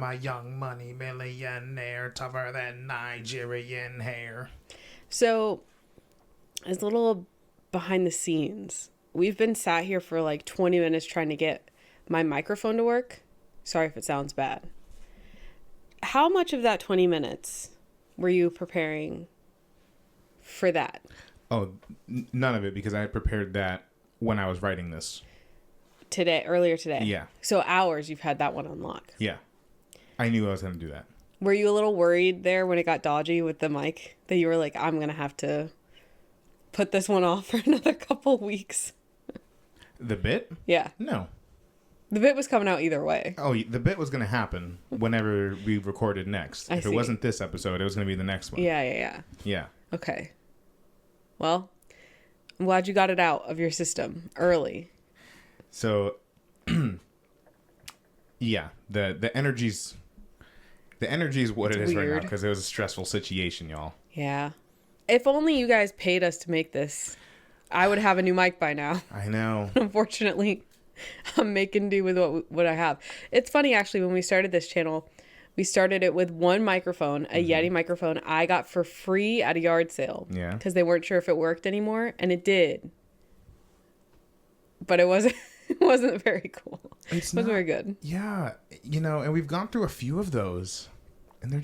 my young money millionaire, tougher than Nigerian hair. So, as a little behind the scenes, we've been sat here for like 20 minutes trying to get my microphone to work. Sorry if it sounds bad. How much of that 20 minutes were you preparing for that? Oh, none of it, because I had prepared that when I was writing this. Earlier today? Yeah. So hours you've had that one on lock. Yeah. I knew I was going to do that. Were you a little worried there when it got dodgy with the mic? That you were like, I'm going to have to put this one off for another couple weeks? The bit? Yeah. No. The bit was coming out either way. Oh, the bit was going to happen whenever we recorded next. If it wasn't this episode, it was going to be the next one. Yeah. Yeah. Okay. Well, I'm glad you got it out of your system early. So, yeah, the energy's what it is right now, because it was a stressful situation, y'all. Yeah. If only you guys paid us to make this, I would have a new mic by now. I know. Unfortunately, I'm making do with what I have. It's funny, actually, when we started this channel, we started it with one microphone, a Yeti microphone I got for free at a yard sale. Yeah. Because they weren't sure if it worked anymore, and it did. But it wasn't very cool. It wasn't very good. Yeah. And we've gone through a few of those, and they're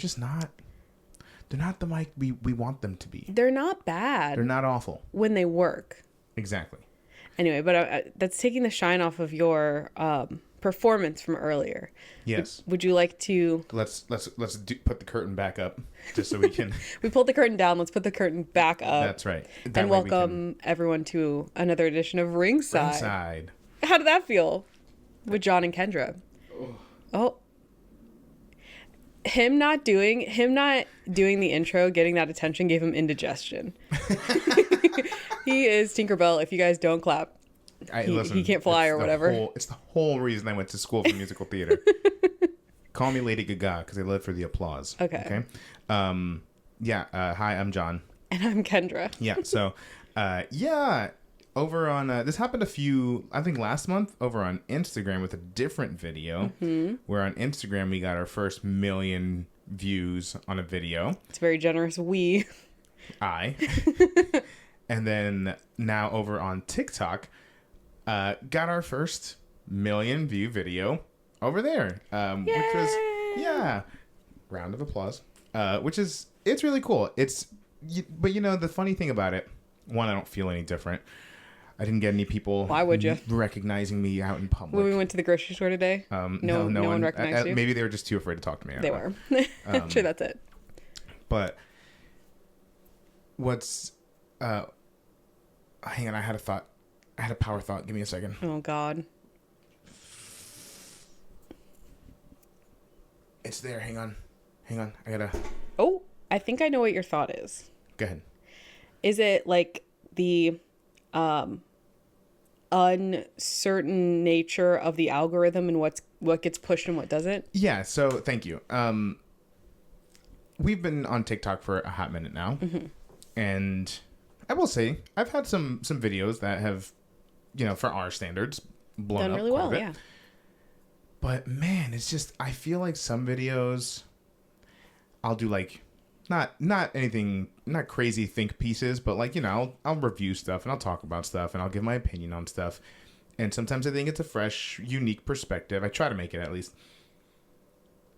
not the mic we want them to be. They're not bad. They're not awful. When they work. Exactly. Anyway, but that's taking the shine off of your performance from earlier. Yes. Would you like to... Let's put the curtain back up just so we can... We pulled the curtain down. Let's put the curtain back up. That's right. And welcome everyone to another edition of Ringside. How did that feel with John and Kendra? Oh. Him not doing the intro, getting that attention, gave him indigestion. He is Tinkerbell. If you guys don't clap, he can't fly or whatever. It's the whole reason I went to school for musical theater. Call me Lady Gaga, because I live for the applause. Okay. Hi, I'm John. And I'm Kendra. Yeah. So, over on this happened I think last month, over on Instagram with a different video. Mm-hmm. Where on Instagram we got our first 1 million views on a video. It's very generous. And then now over on TikTok, got our first 1 million view video over there, which was round of applause. It's really cool. But the funny thing about it, one, I don't feel any different. I didn't get any people. Why would you? Recognizing me out in public. When we went to the grocery store today, no one recognized you. Maybe they were just too afraid to talk to me. They were. I'm sure that's it. But what's hang on, I had a power thought. Give me a second. Oh God. It's there. Hang on. I gotta. Oh, I think I know what your thought is. Go ahead. Is it like the uncertain nature of the algorithm and what gets pushed and what doesn't? Yeah. So thank you. We've been on TikTok for a hot minute now, and I will say I've had some videos that have, for our standards, blown up really well. Yeah. But man, it's just, I feel like some videos I'll do like not anything, not crazy think pieces, but like, I'll review stuff and I'll talk about stuff and I'll give my opinion on stuff. And sometimes I think it's a fresh, unique perspective. I try to make it at least.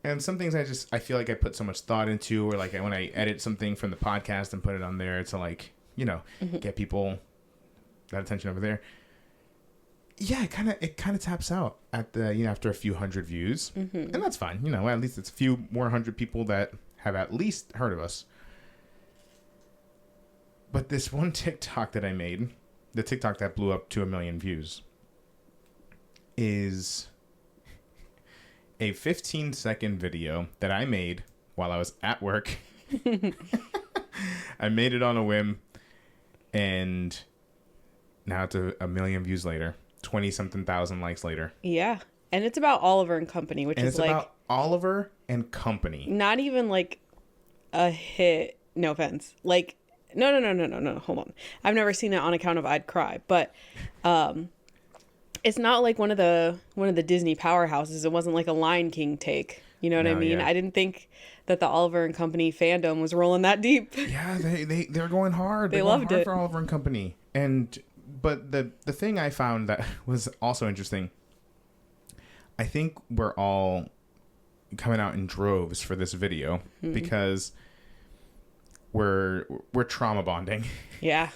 And some things I feel like I put so much thought into, or like when I edit something from the podcast and put it on there to like, get people that attention over there. Yeah, it kind of taps out at the, after a few hundred views. Mm-hmm. And that's fine. At least it's a few more hundred people that have at least heard of us. But this one TikTok that I made, the TikTok that blew up to 1 million views, is a 15-second video that I made while I was at work. I made it on a whim, and now it's 1 million views later, 20-something thousand likes later. Yeah, and it's about Oliver and Company, which is like about Oliver and Company. Not even like a hit. No offense. Like no. Hold on. I've never seen it on account of I'd cry, but it's not like one of the Disney powerhouses. It wasn't like a Lion King take. You know what I No, mean? yeah. I didn't think that the Oliver and Company fandom was rolling that deep. Yeah, they're going hard. They They're going loved hard it. for Oliver and Company. But the thing I found that was also interesting, I think we're all coming out in droves for this video because we're trauma bonding. Yeah,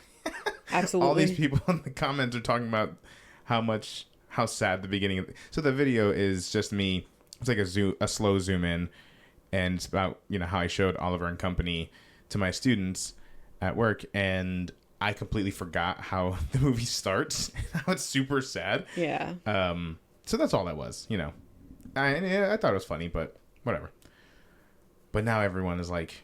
absolutely. All these people in the comments are talking about how sad the beginning of so the video is just me. It's like a slow zoom in, and it's about how I showed Oliver and Company to my students at work, and I completely forgot how the movie starts. How it's super sad. Yeah. So that's all that was. I thought it was funny, but whatever. But now everyone is like,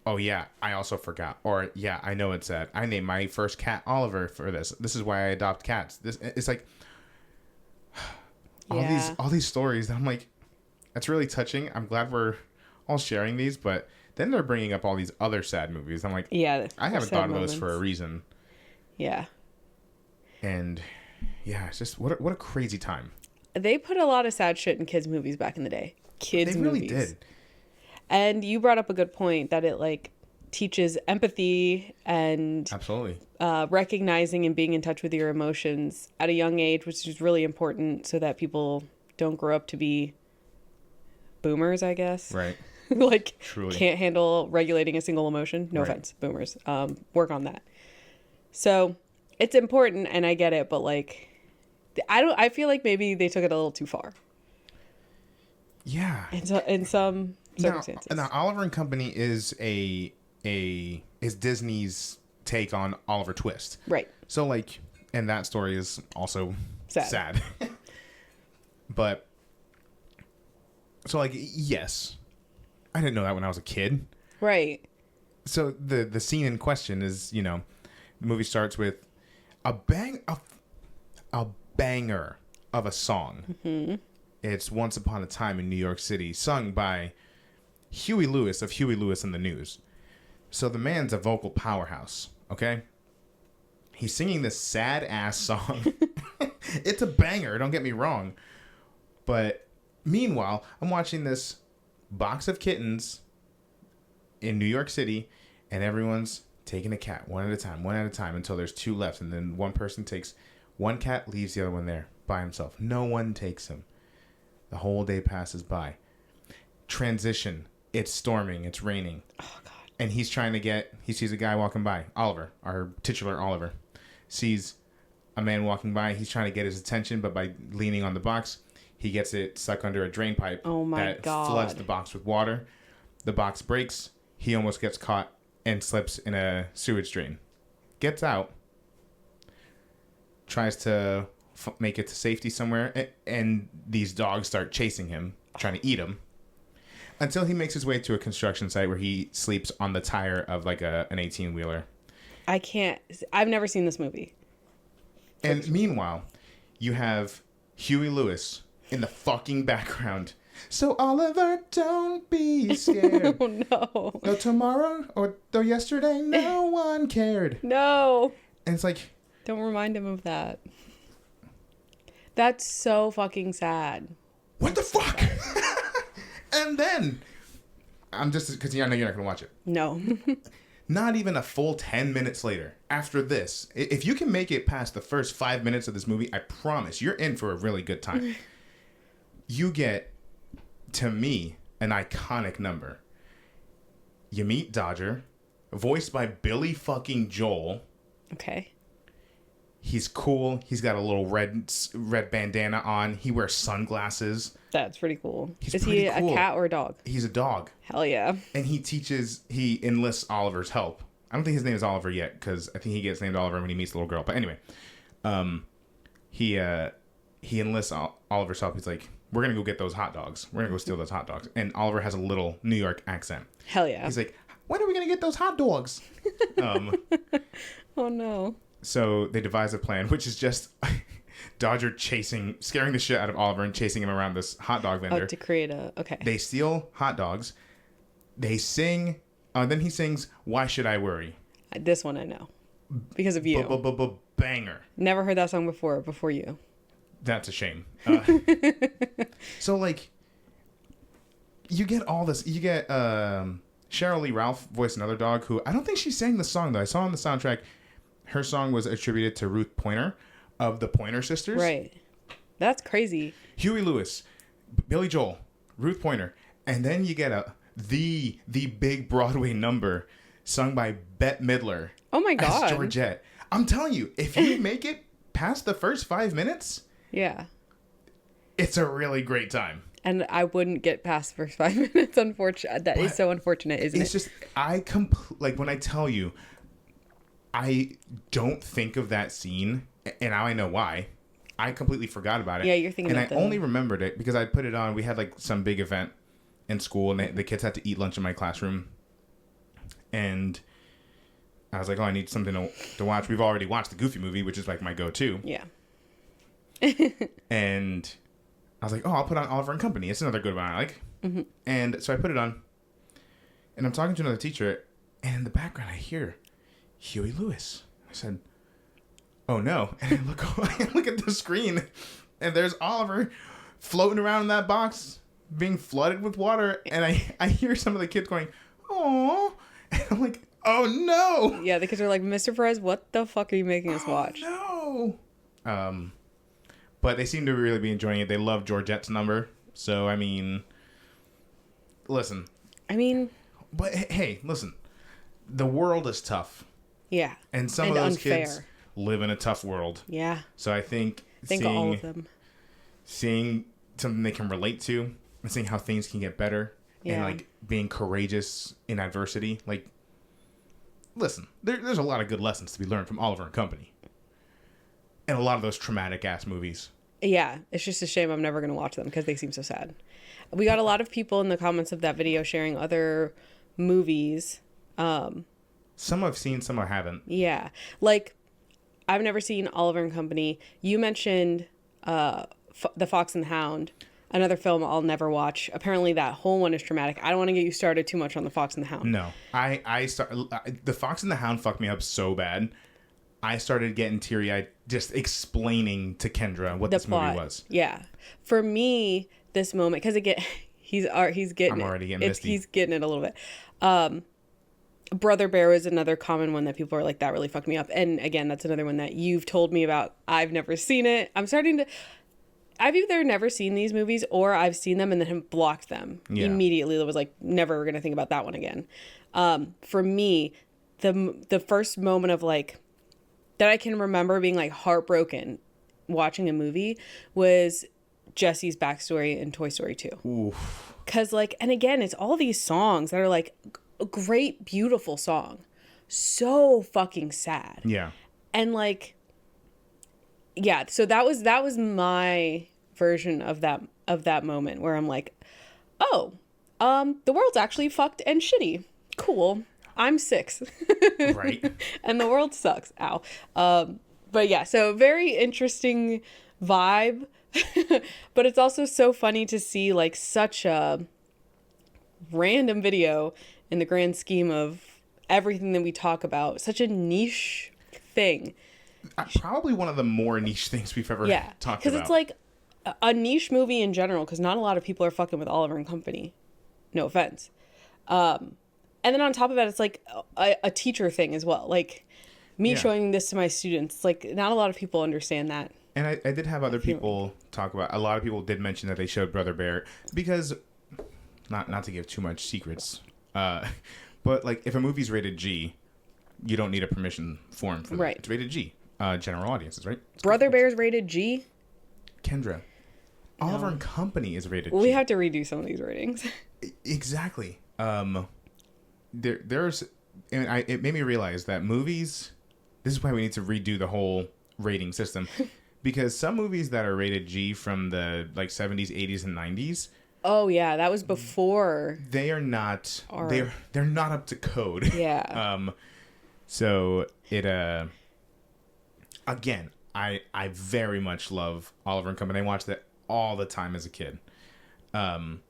oh yeah, I also forgot. Or yeah, I know it's sad. I named my first cat Oliver for this. This is why I adopt cats. It's like all these stories that I'm like, that's really touching. I'm glad we're all sharing these, but then they're bringing up all these other sad movies. I'm like, Yeah. I haven't thought of those for a reason. Yeah. And yeah, it's just what a crazy time. They put a lot of sad shit in kids' movies back in the day. Kids' They movies. really did. And you brought up a good point that it like teaches empathy and Absolutely. recognizing and being in touch with your emotions at a young age, which is really important so that people don't grow up to be boomers, I guess. Right. Like Truly. can't handle regulating a single emotion. No Right. offense, boomers. Work on that. So it's important, and I get it, but like, I feel like maybe they took it a little too far. Yeah. In some circumstances. Now Oliver and Company is is Disney's take on Oliver Twist. Right. So like, and that story is also sad. But so like, yes, I didn't know that when I was a kid. Right. So the scene in question is, the movie starts with a banger of a song. Mm-hmm. It's Once Upon a Time in New York City, sung by Huey Lewis of Huey Lewis and the News. So the man's a vocal powerhouse, okay? He's singing this sad-ass song. It's a banger, don't get me wrong. But meanwhile, I'm watching this box of kittens in New York City, and everyone's taking a cat one at a time until there's two left. And then one person takes one cat, leaves the other one there by himself. No one takes him. The whole day passes by. Transition. It's storming. It's raining. Oh, God. And he sees a guy walking by. Oliver, our titular Oliver, sees a man walking by. He's trying to get his attention, but by leaning on the box, he gets it stuck under a drain pipe that floods the box with water. The box breaks. He almost gets caught and slips in a sewage drain. Gets out. Tries to make it to safety somewhere. And these dogs start chasing him, trying to eat him. Until he makes his way to a construction site where he sleeps on the tire of like an 18-wheeler. I've never seen this movie. And meanwhile, you have Huey Lewis in the fucking background. So Oliver, don't be scared. Oh, no. No tomorrow or though yesterday, no one cared. No. And it's like, don't remind him of that. That's so fucking sad. what the fuck? And then, I'm just, because I know you're not going to watch it. No. Not even a full 10 minutes later, after this, if you can make it past the first 5 minutes of this movie, I promise you're in for a really good time. You get, to me, an iconic number. You meet Dodger, voiced by Billy fucking Joel. Okay. He's cool. He's got a little red bandana on. He wears sunglasses. That's pretty cool. Is pretty he cool. a cat or a dog? He's a dog. Hell yeah. And he enlists Oliver's help. I don't think his name is Oliver yet, because I think he gets named Oliver when he meets the little girl. But anyway, he enlists Oliver's help. He's like, we're going to go get those hot dogs. We're going to go steal those hot dogs. And Oliver has a little New York accent. Hell yeah. He's like, when are we going to get those hot dogs? Oh, no. So they devise a plan, which is just Dodger scaring the shit out of Oliver and chasing him around this hot dog vendor. Oh, to create okay. They steal hot dogs. They sing. Then he sings, Why Should I Worry? This one I know. Because of you. Banger. Never heard that song before you. That's a shame. So, like, you get all this. You get Cheryl Lee Ralph voiced another dog who I don't think she sang the song though. I saw on the soundtrack her song was attributed to Ruth Pointer of the Pointer Sisters. Right. That's crazy. Huey Lewis, Billy Joel, Ruth Pointer, and then you get the big Broadway number sung by Bette Midler. Oh my God. As Georgette. I'm telling you, if you make it past the first 5 minutes, yeah, it's a really great time. And I wouldn't get past the first 5 minutes. Unfortunate. That is so unfortunate, isn't it? It's just like when I tell you, I don't think of that scene, and now I know why. I completely forgot about it. Yeah, you're thinking. And I only remembered it because I put it on. We had like some big event in school, and the kids had to eat lunch in my classroom, and I was like, "Oh, I need something to watch." We've already watched the Goofy movie, which is like my go-to. Yeah. And I was like, "Oh, I'll put on Oliver and Company. It's another good one I like." Mm-hmm. And so I put it on, and I'm talking to another teacher, and in the background I hear Huey Lewis. I said, "Oh no!" And I look at the screen, and there's Oliver floating around in that box, being flooded with water, and I hear some of the kids going, "Oh," and I'm like, "Oh no!" Yeah, the kids are like, "Mr. Perez, what the fuck are you making us watch?" No. But they seem to really be enjoying it. They love Georgette's number, so I mean, listen. But hey, listen, the world is tough. Yeah. And some of those kids live in a tough world. Yeah. So I think all of them. Seeing something they can relate to and seeing how things can get better and like being courageous in adversity. Like, listen, there's a lot of good lessons to be learned from Oliver and Company. And a lot of those traumatic ass movies. Yeah. It's just a shame I'm never going to watch them because they seem so sad. We got a lot of people in the comments of that video sharing other movies. Some I've seen, some I haven't. Yeah. Like, I've never seen Oliver and Company. You mentioned The Fox and the Hound, another film I'll never watch. Apparently that whole one is traumatic. I don't want to get you started too much on The Fox and the Hound. No. The Fox and the Hound fucked me up so bad. I started getting teary-eyed just explaining to Kendra what this movie was. Yeah. For me, this moment, because he's getting I'm already getting misty. He's getting it a little bit. Brother Bear is another common one that people are like, that really fucked me up. And again, that's another one that you've told me about. I've never seen it. I've either never seen these movies or I've seen them and then have blocked them immediately. I was like, never going to think about that one again. For me, the first moment of like, that I can remember being like heartbroken watching a movie was Jesse's backstory in Toy Story 2. Oof. Cause like, and again, it's all these songs that are like a great, beautiful song. So fucking sad. Yeah. And like, yeah, so that was my version of that moment where I'm like, oh, the world's actually fucked and shitty. Cool. I'm 6. Right. And the world sucks. Ow. But yeah, so very interesting vibe. But it's also so funny to see like such a random video in the grand scheme of everything that we talk about. Such a niche thing. Probably one of the more niche things we've ever talked about. Because it's like a niche movie in general, because not a lot of people are fucking with Oliver and Company. No offense. And then on top of that, it's like a teacher thing as well. Like me showing this to my students, like not a lot of people understand that. And I did have other people talk about, a lot of people did mention that they showed Brother Bear because, not to give too much secrets, but like if a movie's rated G, you don't need a permission form for that. Right. It's rated G, general audiences, right? Brother Bear's rated G? Kendra. No. Oliver and Company is rated G. We have to redo some of these ratings. Exactly. There's, and it made me realize that movies, this is why we need to redo the whole rating system, because some movies that are rated G from the like 70s, 80s, and 90s. Oh yeah, that was before. They are not. They're not up to code. Yeah. So it again, I very much love Oliver and Company. I watched that all the time as a kid. I've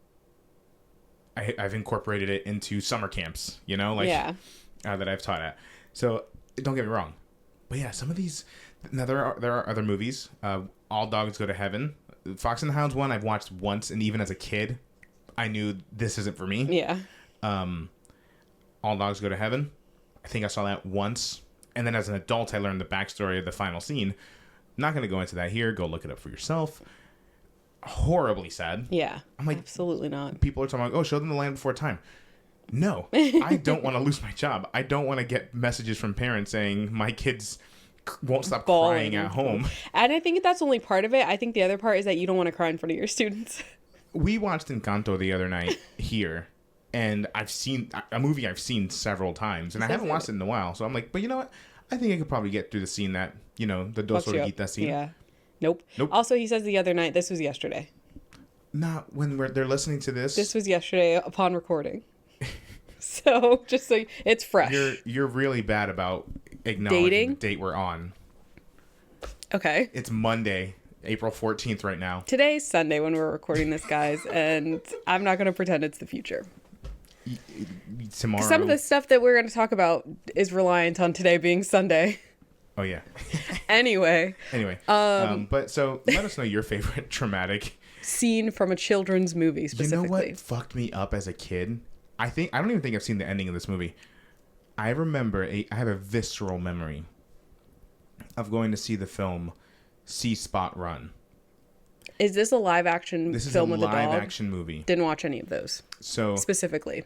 incorporated it into summer camps, that I've taught at. So don't get me wrong, but yeah, some of these. Now there are other movies. All Dogs Go to Heaven, Fox and the Hound's one I've watched once, and even as a kid, I knew this isn't for me. Yeah. All Dogs Go to Heaven. I think I saw that once. And then as an adult, I learned the backstory of the final scene. Not going to go into that here. Go look it up for yourself. Horribly sad. Yeah. I'm like, absolutely not. People are talking about, oh, show them The Land Before Time. No, I don't want to lose my job. I don't want to get messages from parents saying my kids won't stop crying at home. And I think that's only part of it. I think the other part is that you don't want to cry in front of your students. We watched Encanto the other night here, and I've seen a movie I've seen several times, and I haven't watched it in a while. So I'm like, but you know what? I think I could probably get through the scene that, you know, the Dos Orejitas scene. Yeah. Nope. Also, he says the other night, this was yesterday. Not when they're listening to this. This was yesterday upon recording. So just so it's fresh. You're really bad about acknowledging the date we're on. Okay. It's Monday, April 14th right now. Today's Sunday when we're recording this, guys, and I'm not going to pretend it's the future. Tomorrow. Some of the stuff that we're going to talk about is reliant on today being Sunday. Oh yeah. Anyway. But so let us know your favorite traumatic scene from a children's movie specifically. You know what fucked me up as a kid? I don't even think I've seen the ending of this movie. I remember I have a visceral memory of going to see the film See Spot Run. Is this a live action film with a dog? This is a live action movie. Didn't watch any of those. So specifically.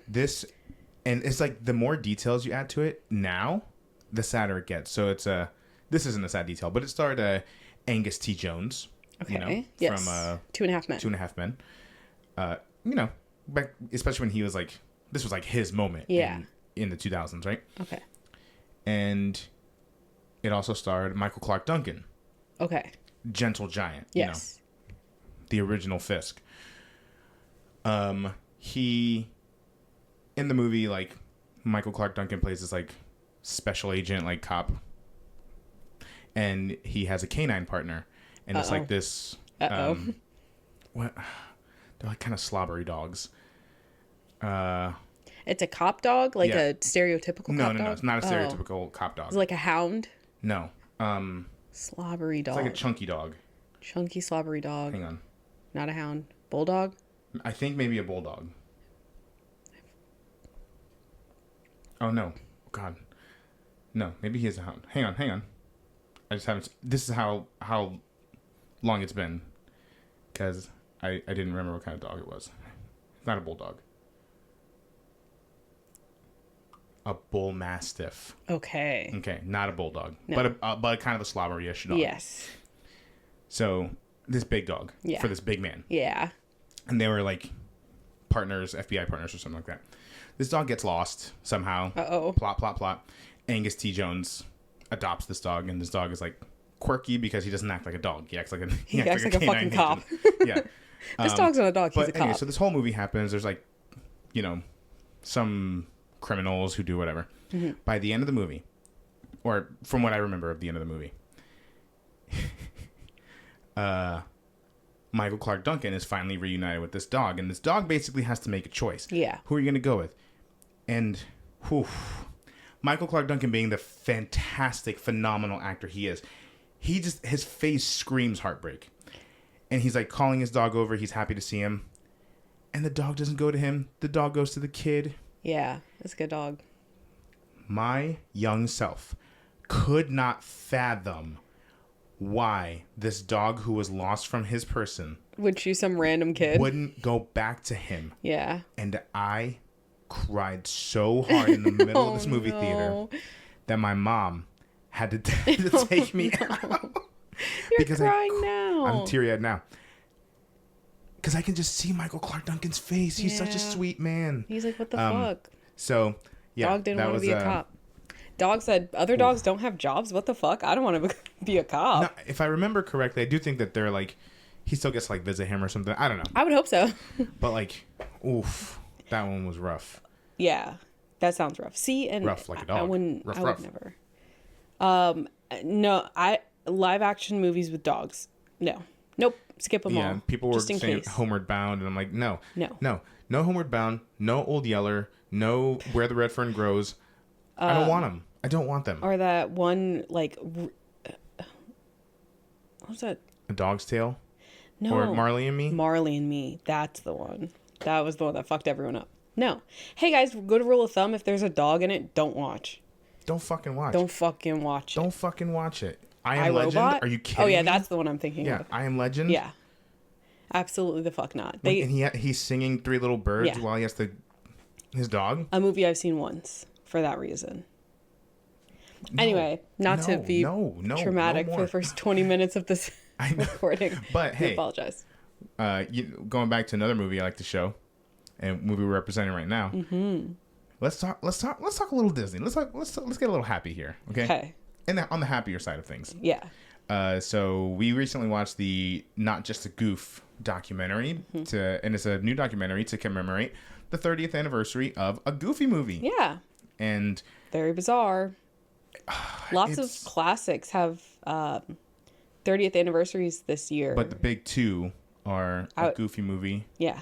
And it's like the more details you add to it now, the sadder it gets. So this isn't a sad detail, but it starred Angus T. Jones. Okay. You know, yes. From 2.5 Men. 2.5 Men. You know, back, especially when he was like, this was like his moment. Yeah. In the 2000s, right? Okay. And it also starred Michael Clark Duncan. Okay. Gentle Giant. Yes. You know, the original Fisk. He, in the movie, like, Michael Clark Duncan plays this, like, special agent, like, cop. And he has a canine partner. And it's like this. What? They're like kind of slobbery dogs. It's a cop dog, like a stereotypical cop dog? No, it's not a stereotypical cop dog. It's like a hound? No. Slobbery dog. It's like a chunky dog. Chunky slobbery dog. Hang on. Not a hound. Bulldog? I think maybe a bulldog. Oh no. God. No, maybe he is a hound. Hang on. I just haven't. This is how long it's been, because I didn't remember what kind of dog it was. It's not a bulldog. A bull mastiff. Okay, not a bulldog, no. but kind of a slobbery-ish dog. Yes. So this big dog for this big man. Yeah. And they were like partners, FBI partners or something like that. This dog gets lost somehow. Plot. Angus T. Jones adopts this dog, and this dog is like quirky because he doesn't act like a dog. He acts like a fucking cop. Yeah. This dog's not a dog. He's a cop. Anyway, so this whole movie happens. There's like, you know, some criminals who do whatever. Mm-hmm. By the end of the movie, or from what I remember of the end of the movie, Michael Clark Duncan is finally reunited with this dog, and this dog basically has to make a choice. Yeah. Who are you going to go with? And Michael Clark Duncan, being the fantastic, phenomenal actor he is, his face screams heartbreak. And he's like calling his dog over. He's happy to see him. And the dog doesn't go to him. The dog goes to the kid. Yeah, that's a good dog. My young self could not fathom why this dog who was lost from his person would choose some random kid. Wouldn't go back to him. Yeah. And I cried so hard in the middle of this movie theater that my mom had to take me out. You're crying now. I'm teary-eyed now. Because I can just see Michael Clark Duncan's face. He's such a sweet man. He's like, what the fuck? So, yeah. Dog didn't want to be a cop. Dog said, other dogs don't have jobs? What the fuck? I don't want to be a cop. No, if I remember correctly, I do think that they're like, he still gets to like visit him or something. I don't know. I would hope so. But like, oof, that one was rough. Yeah, that sounds rough. See, and rough like a dog. I wouldn't. Rough, I would never. No, live action movies with dogs. No, nope. Skip them all. Yeah, people were saying Homeward Bound, and I'm like, no Homeward Bound, no Old Yeller, no Where the Red Fern Grows. I don't want them. I don't want them. Or that one like, what was that? A Dog's Tale. No. Or Marley and Me. Marley and Me. That's the one. That was the one that fucked everyone up. No. Hey guys, good rule of thumb, if there's a dog in it, don't watch. Don't fucking watch. Don't fucking watch it. Don't fucking watch it. I Am Legend? Are you kidding me? Oh yeah, me? that's the one I'm thinking of. Yeah, I Am Legend? Yeah. Absolutely the fuck not. And he's singing Three Little Birds while he has his dog? A movie I've seen once for that reason. Anyway, not to be traumatic for the first 20 minutes of this recording. But hey, I apologize. Going back to another movie I like to show, and movie we're representing right now. Mm-hmm. Let's talk a little Disney. Let's get a little happy here, okay? And on the happier side of things. Yeah. So we recently watched the Not Just a Goof documentary, and it's a new documentary to commemorate the 30th anniversary of a Goofy movie. Yeah. And very bizarre. Lots of classics have 30th anniversaries this year. But the big two are a Goofy movie. Yeah.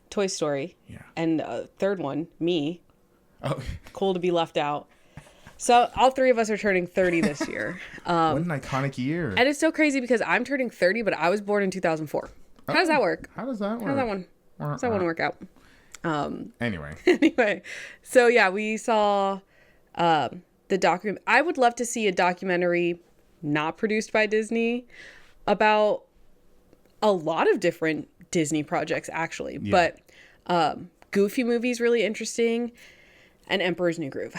Toy Story. Yeah. And third one, me. Oh. Cool to be left out. So all three of us are turning 30 this year. What an iconic year. And it's so crazy because I'm turning 30, but I was born in 2004. How does that work? How does that work? How does that one work out? Anyway. So yeah, we saw the document. I would love to see a documentary not produced by Disney about a lot of different Disney projects, actually. Yeah. But Goofy movie is really interesting, and Emperor's New Groove.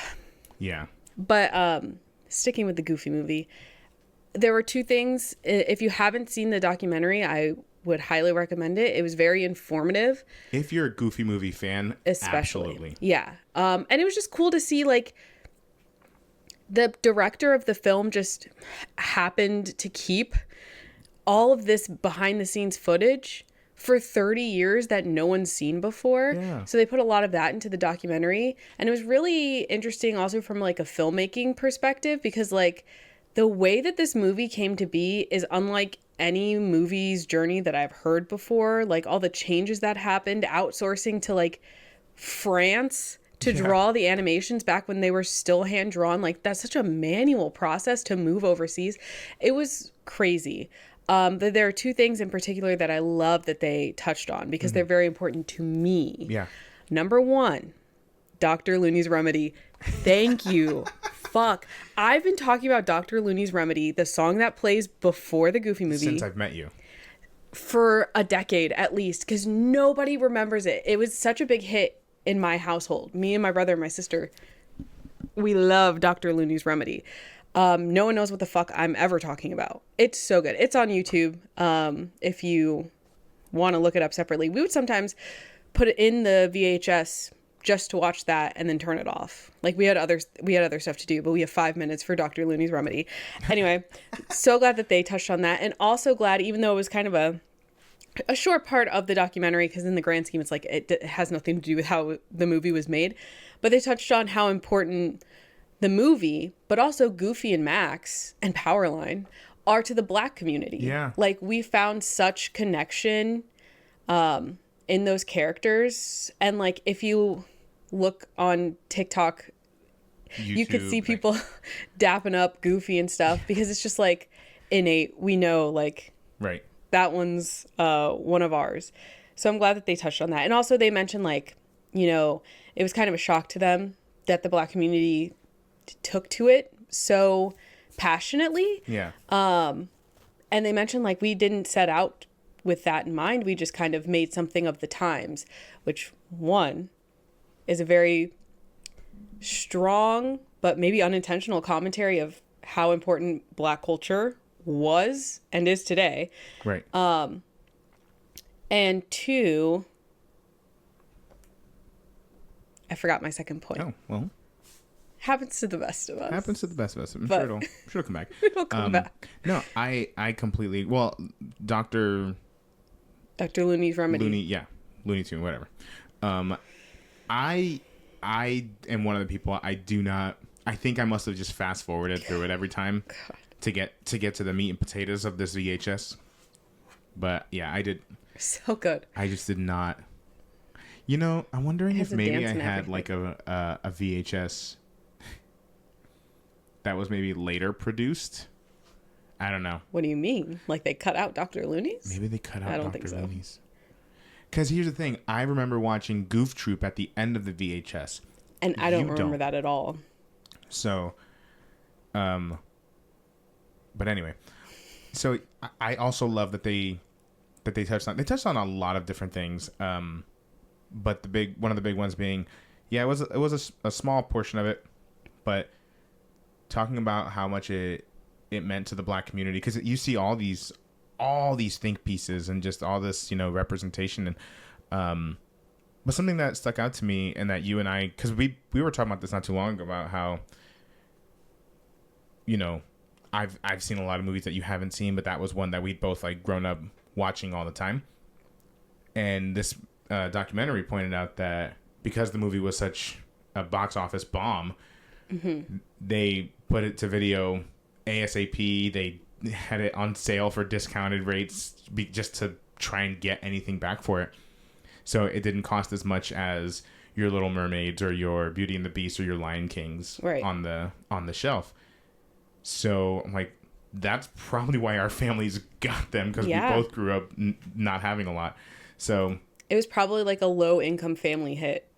Yeah. But sticking with the Goofy movie, there were two things. If you haven't seen the documentary, I would highly recommend it. It was very informative. If you're a Goofy movie fan, especially. Absolutely. Yeah. And it was just cool to see, like, the director of the film just happened to keep all of this behind the scenes footage for 30 years that no one's seen before. Yeah. So they put a lot of that into the documentary. And it was really interesting also from like a filmmaking perspective, because like the way that this movie came to be is unlike any movie's journey that I've heard before. Like all the changes that happened, outsourcing to like France to draw the animations back when they were still hand drawn. Like that's such a manual process to move overseas. It was crazy. There are two things in particular that I love that they touched on because they're very important to me. Yeah. Number one, Dr. Looney's Remedy. Thank you. Fuck. I've been talking about Dr. Looney's Remedy, the song that plays before the Goofy movie. Since I've met you. For a decade at least, because nobody remembers it. It was such a big hit in my household. Me and my brother and my sister, we love Dr. Looney's Remedy. No one knows what the fuck I'm ever talking about. It's so good. It's on YouTube. If you want to look it up separately, we would sometimes put it in the VHS just to watch that and then turn it off. Like we had other stuff to do, but we have 5 minutes for Dr. Looney's Remedy. Anyway, so glad that they touched on that, and also glad, even though it was kind of a short part of the documentary, because in the grand scheme, it's like it has nothing to do with how the movie was made, but they touched on how important the movie, but also Goofy and Max and Powerline are to the Black community. Yeah. Like we found such connection in those characters. And like if you look on TikTok, YouTube, you could see people dapping up Goofy and stuff because it's just like innate. We know like right. That one's one of ours. So I'm glad that they touched on that. And also they mentioned like, you know, it was kind of a shock to them that the Black community took to it so passionately. Yeah. And they mentioned like we didn't set out with that in mind. We just kind of made something of the times, which one is a very strong but maybe unintentional commentary of how important Black culture was and is today. Right. And two, I forgot my second point. Oh, well. Happens to the best of us. Happens to the best of us. I'm sure it'll come back. It'll come back. No, I completely, well, Dr. Looney's Remedy. Looney Tune, whatever. I am one of the people, I think I must have just fast forwarded through it every time to get to the meat and potatoes of this VHS. But yeah, I did. So good. I just did not. You know, I'm wondering if maybe I had like a VHS that was maybe later produced. I don't know. What do you mean? Like they cut out Dr. Looney's? Maybe they cut out Dr. I don't think so. Looney's. Because here's the thing. I remember watching Goof Troop at the end of the VHS. And I don't remember that at all. So, but anyway. So I also love that they touched on a lot of different things. But one of the big ones being, yeah, it was a small portion of it, but talking about how much it meant to the Black community, because you see all these think pieces and just all this, representation, and but something that stuck out to me, and that you and I, because we were talking about this not too long ago, about how, I've seen a lot of movies that you haven't seen, but that was one that we'd both like grown up watching all the time. And this documentary pointed out that because the movie was such a box office bomb, they put it to video ASAP. They had it on sale for discounted rates just to try and get anything back for it. So it didn't cost as much as your Little Mermaids or your Beauty and the Beast or your Lion Kings on the shelf. So I'm like, that's probably why our families got them, because we both grew up not having a lot. So it was probably like a low income family hit,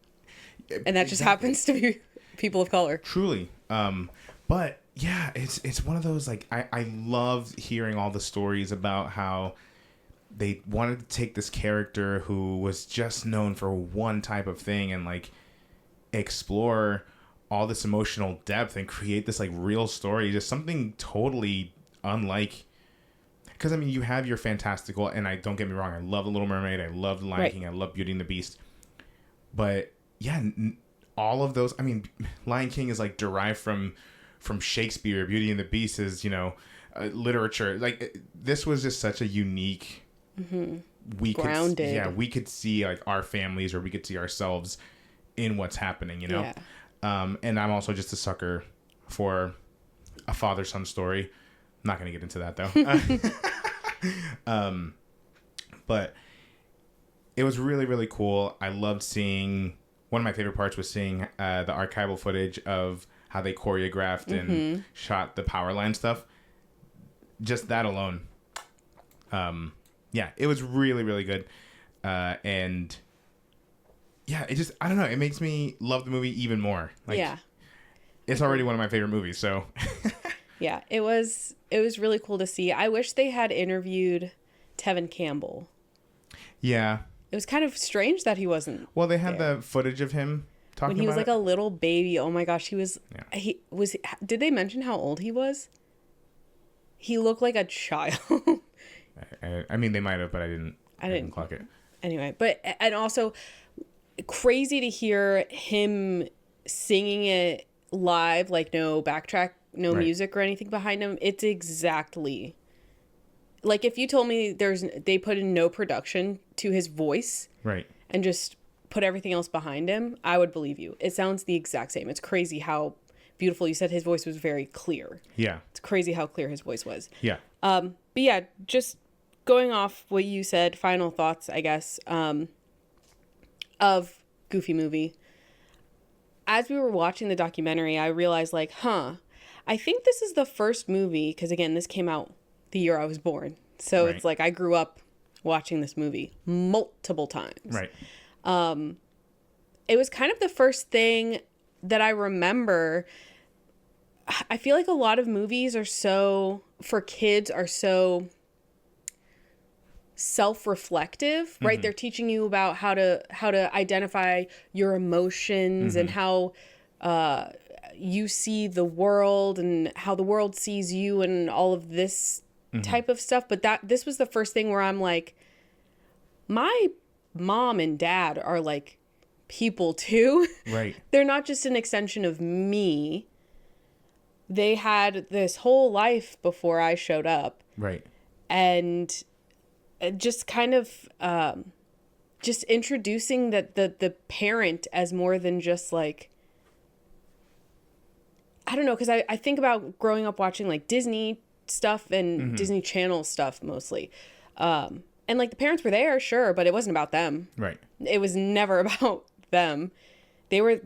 and that just happens to be people of color. Truly. But yeah, it's one of those, like, I love hearing all the stories about how they wanted to take this character who was just known for one type of thing and like explore all this emotional depth and create this like real story, just something totally unlike. Because I mean, you have your fantastical, and don't get me wrong, I love The Little Mermaid, I love The Lion King, I love Beauty and the Beast, but yeah, all of those. I mean, Lion King is like derived from Shakespeare. Beauty and the Beast is literature. Like, this was just such a unique. We grounded. We could see like our families, or we could see ourselves in what's happening. Yeah. And I'm also just a sucker for a father-son story. I'm not going to get into that though. But it was really, really cool. I loved seeing, one of my favorite parts was seeing the archival footage of how they choreographed and shot the power line stuff. Just that alone. Yeah, it was really, really good. And yeah, it just, I don't know, it makes me love the movie even more. Like, yeah. It's already one of my favorite movies, so. Yeah, it was really cool to see. I wish they had interviewed Tevin Campbell. Yeah. It was kind of strange that he wasn't. Well, they had the footage of him talking about it. When he was like a little baby. Oh my gosh, did they mention how old he was? He looked like a child. I mean, they might have, but I didn't clock it. Anyway, and also crazy to hear him singing it live, like no backtrack, no music or anything behind him. It's exactly like if you told me they put in no production to his voice, and just put everything else behind him, I would believe you. It sounds the exact same. It's crazy how beautiful. You said his voice was very clear. Yeah, it's crazy how clear his voice was. Yeah. But yeah, just going off what you said, final thoughts, I guess, of Goofy movie. As we were watching the documentary, I realized, like, I think this is the first movie, because again, this came out the year I was born. So it's like I grew up watching this movie multiple times. Right. It was kind of the first thing that I remember. I feel like a lot of movies for kids are so self-reflective, right? They're teaching you about how to identify your emotions and how you see the world and how the world sees you and all of this type of stuff. But this was the first thing where I'm like, my mom and dad are like people too. Right. They're not just an extension of me. They had this whole life before I showed up. Right. And just kind of just introducing the parent as more than just like, I don't know, because I think about growing up watching like Disney stuff and Disney Channel stuff mostly. And like the parents were there, sure, but it wasn't about them. Right. It was never about them. They were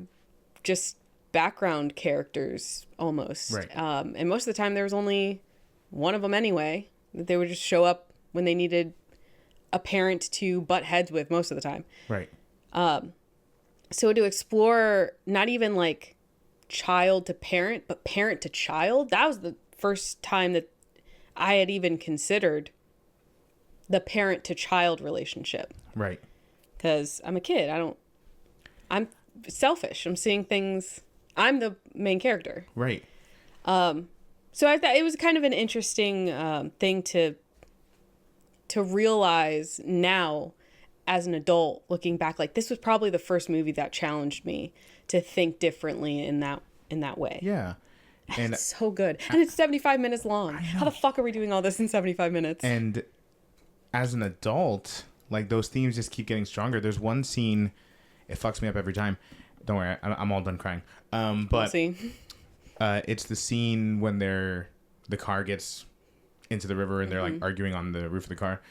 just background characters almost. Right. And most of the time there was only one of them anyway. They would just show up when they needed a parent to butt heads with most of the time. Right. So to explore not even like child to parent, but parent to child, that was the first time that I had even considered the parent to child relationship. Right. Because I'm a kid. I'm selfish. I'm seeing things. I'm the main character. Right. So I thought it was kind of an interesting thing to realize now as an adult, looking back. Like, this was probably the first movie that challenged me to think differently in that way. Yeah. And it's so good. And it's 75 minutes long. How the fuck are we doing all this in 75 minutes? And as an adult, like, those themes just keep getting stronger. There's one scene, it fucks me up every time. Don't worry, I'm all done crying. But we'll see. It's the scene when the car gets into the river and they're like arguing on the roof of the car,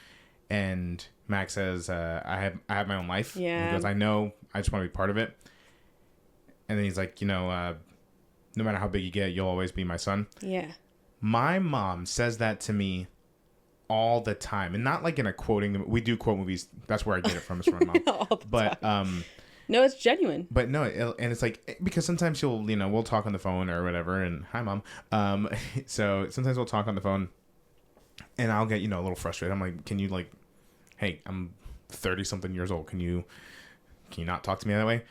and Max says, I have my own life. Yeah. And he goes, I know, I just want to be part of it. And then he's like, no matter how big you get, you'll always be my son. Yeah. My mom says that to me all the time, and not like in a quoting. We do quote movies. That's where I get it from. Is from my mom. All the but time. No, it's genuine. But no, and it's like, because sometimes we'll talk on the phone or whatever, and hi mom. So sometimes we'll talk on the phone, and I'll get a little frustrated. I'm like, can you like, hey, I'm 30 something years old. Can you not talk to me that way?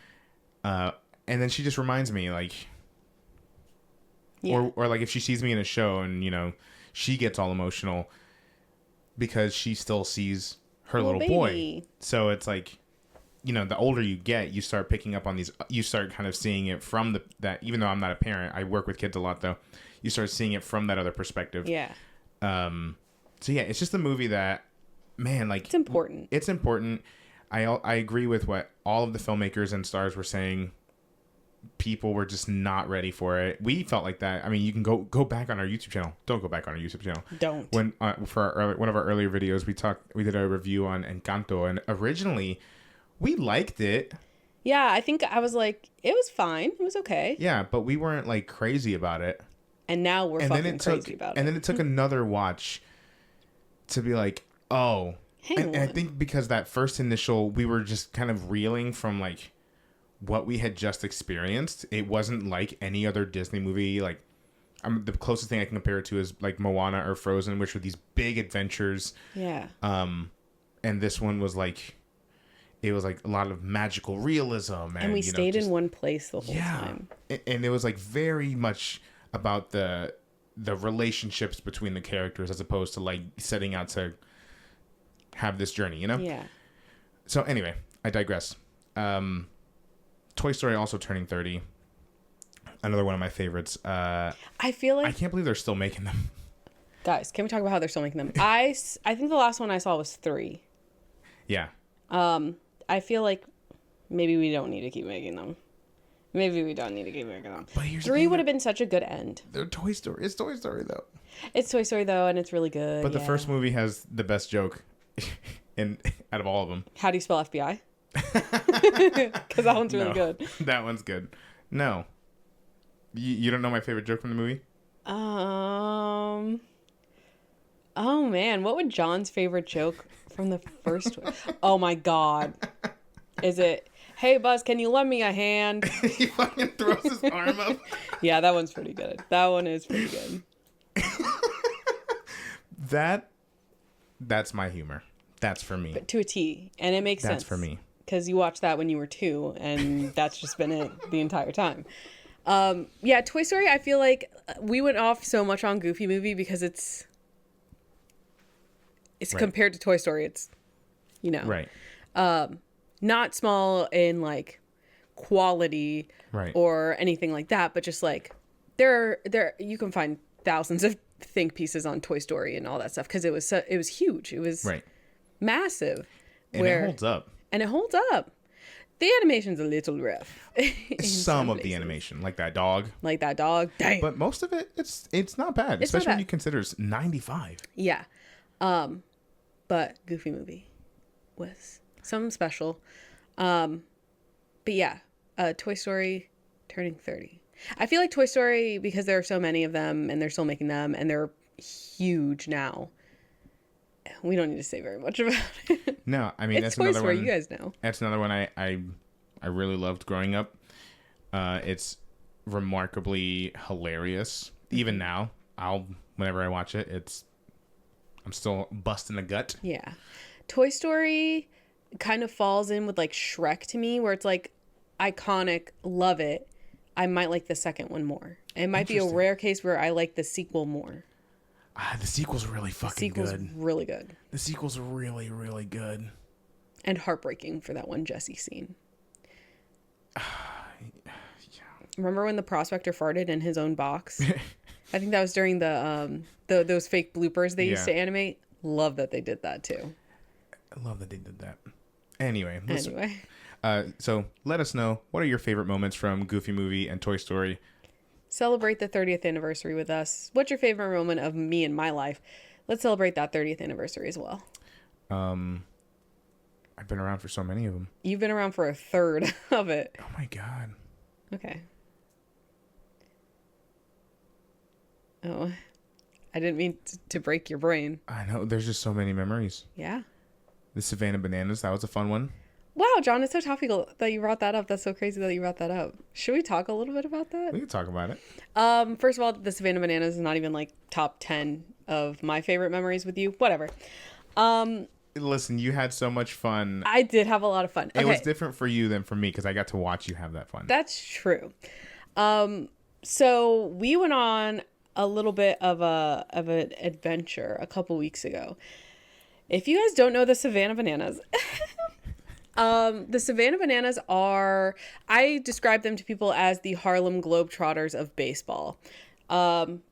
And then she just reminds me, like, yeah. or like if she sees me in a show and she gets all emotional because she still sees her little boy. So it's like, the older you get, you start picking up on these. You start kind of seeing it from that. Even though I'm not a parent, I work with kids a lot though. You start seeing it from that other perspective. Yeah. So yeah, it's just a movie that, man, like, it's important. It's important. I agree with what all of the filmmakers and stars were saying. People were just not ready for it. We felt like that. I mean, you can go back on our YouTube channel. Don't go back on our YouTube channel. Don't. When for one of our earlier videos, we did a review on Encanto, and originally we liked it. Yeah, I think I was like, it was fine. It was okay. Yeah, but we weren't like crazy about it. And now we're fucking crazy about it. And then it took another watch to be like, oh. And I think because that first initial, we were just kind of reeling from like what we had just experienced. It wasn't like any other Disney movie. Like, the closest thing I can compare it to is like Moana or Frozen, which were these big adventures. Yeah. And this one was like, it was like a lot of magical realism. And we stayed in one place the whole time. And it was like very much about the relationships between the characters as opposed to like setting out to have this journey, Yeah. So anyway, I digress. Toy Story also turning 30. Another one of my favorites. I feel like I can't believe they're still making them. Guys, can we talk about how they're still making them? I think the last one I saw was 3. Yeah. I feel like maybe we don't need to keep making them. Maybe we don't need to keep making them. But 3 would have been such a good end. They're Toy Story. It's Toy Story though. It's Toy Story though, and it's really good. But the first movie has the best joke, out of all of them. How do you spell FBI? Because that one's really good. That one's good. No. You don't know my favorite joke from the movie? Oh man, what would John's favorite joke from the first one? Oh my god. Is it, hey Buzz, can you lend me a hand? He fucking throws his arm up. Yeah, that one's pretty good. That one is pretty good. That's my humor. That's for me. But to a T. And it makes sense. That's for me. Because you watched that when you were 2, and that's just been it the entire time. Yeah, Toy Story, I feel like we went off so much on Goofy Movie because it's right. Compared to Toy Story, it's, Right. Not small in, like, quality right. or anything like that, but just, like, there you can find thousands of think pieces on Toy Story and all that stuff because it was huge. It was right. massive. And it holds up. And it holds up. The animation's a little rough. Some of the animation, like that dog. Dang. But most of it, it's not bad, especially when you consider it's 95. Yeah. But Goofy Movie was something special. But yeah, Toy Story turning 30. I feel like Toy Story, because there are so many of them and they're still making them and they're huge now, we don't need to say very much about it. No, I mean, It's that's Toy another Story, one. you guys know. That's another one I really loved growing up. It's remarkably hilarious. Even now, whenever I watch it, I'm still busting a gut. Yeah. Toy Story kind of falls in with like Shrek to me, where it's like iconic, love it. I might like the second one more. It might be a rare case where I like the sequel more. The sequel's really fucking good. The sequel's really good. The sequel's really, really good. And heartbreaking for that one Jesse scene. Yeah. Remember when the prospector farted in his own box? I think that was during those fake bloopers they used to animate. Love that they did that too. I love that they did that. Anyway. So let us know, what are your favorite moments from Goofy Movie and Toy Story? Celebrate the 30th anniversary with us. What's your favorite moment of me and my life? Let's celebrate that 30th anniversary as well. I've been around for so many of them. You've been around for a third of it. Oh my God. Okay. Oh, I didn't mean to break your brain. I know. There's just so many memories. Yeah. The Savannah Bananas. That was a fun one. Wow, John, it's so topical that you brought that up. That's so crazy that you brought that up. Should we talk a little bit about that? We can talk about it. First of all, the Savannah Bananas is not even like top 10 of my favorite memories with you. Whatever. Listen, you had so much fun. I did have a lot of fun. It was different for you than for me because I got to watch you have that fun. That's true. So we went on a little bit of an adventure a couple weeks ago. If you guys don't know the Savannah Bananas, the Savannah Bananas I describe them to people as the Harlem Globetrotters of baseball.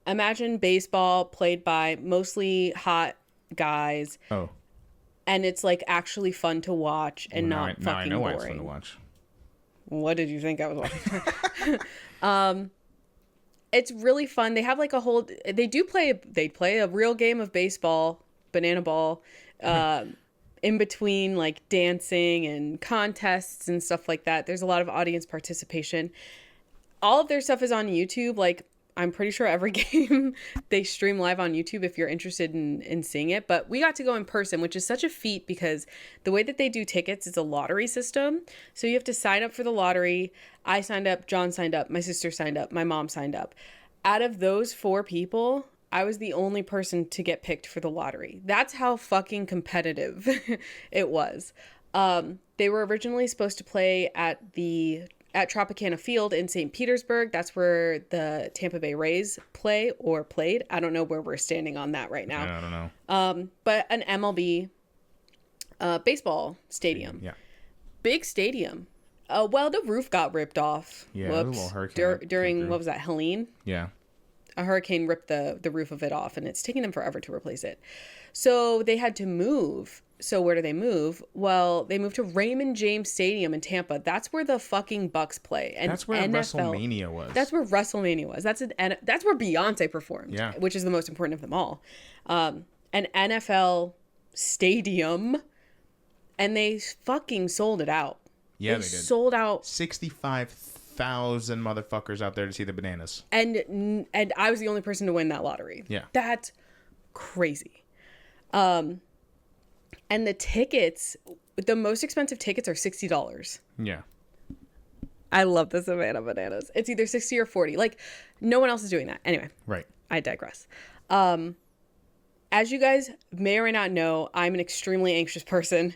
Imagine baseball played by mostly hot guys. Oh. And it's like actually fun to watch and not fucking boring. Now I know why it's fun to watch. What did you think I was watching? It's really fun. They have like they play a real game of baseball, banana ball, in between like dancing and contests and stuff like that. There's a lot of audience participation. All of their stuff is on YouTube. Like, I'm pretty sure every game they stream live on YouTube if you're interested in seeing it. But we got to go in person, which is such a feat because the way that they do tickets is a lottery system. So you have to sign up for the lottery. I signed up, John signed up, my sister signed up, my mom signed up. Out of those 4 people, I was the only person to get picked for the lottery. That's how fucking competitive it was. They were originally supposed to play at Tropicana Field in St. Petersburg. That's where the Tampa Bay Rays played. I don't know where we're standing on that right now. I don't know. But an MLB baseball stadium. Yeah. Big stadium. Well, the roof got ripped off. Yeah, there was a little hurricane during, what was that, Helene? Yeah. A hurricane ripped the roof of it off, and it's taking them forever to replace it. So they had to move. So where do they move? Well, they moved to Raymond James Stadium in Tampa. That's where the fucking Bucks play. And that's where WrestleMania was. That's where WrestleMania was. That's where Beyonce performed. Yeah. Which is the most important of them all. An NFL stadium, and they fucking sold it out. Yeah, they did. Sold out 65,000 motherfuckers out there to see the Bananas. And I was the only person to win that lottery. Yeah. That's crazy. And the tickets, the most expensive tickets are $60. Yeah. I love the Savannah Bananas. It's either 60 or 40. Like, no one else is doing that. Anyway. Right. I digress. As you guys may or may not know, I'm an extremely anxious person.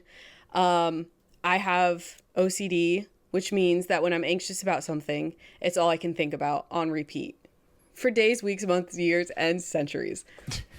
I have OCD, which means that when I'm anxious about something, it's all I can think about on repeat for days, weeks, months, years, and centuries.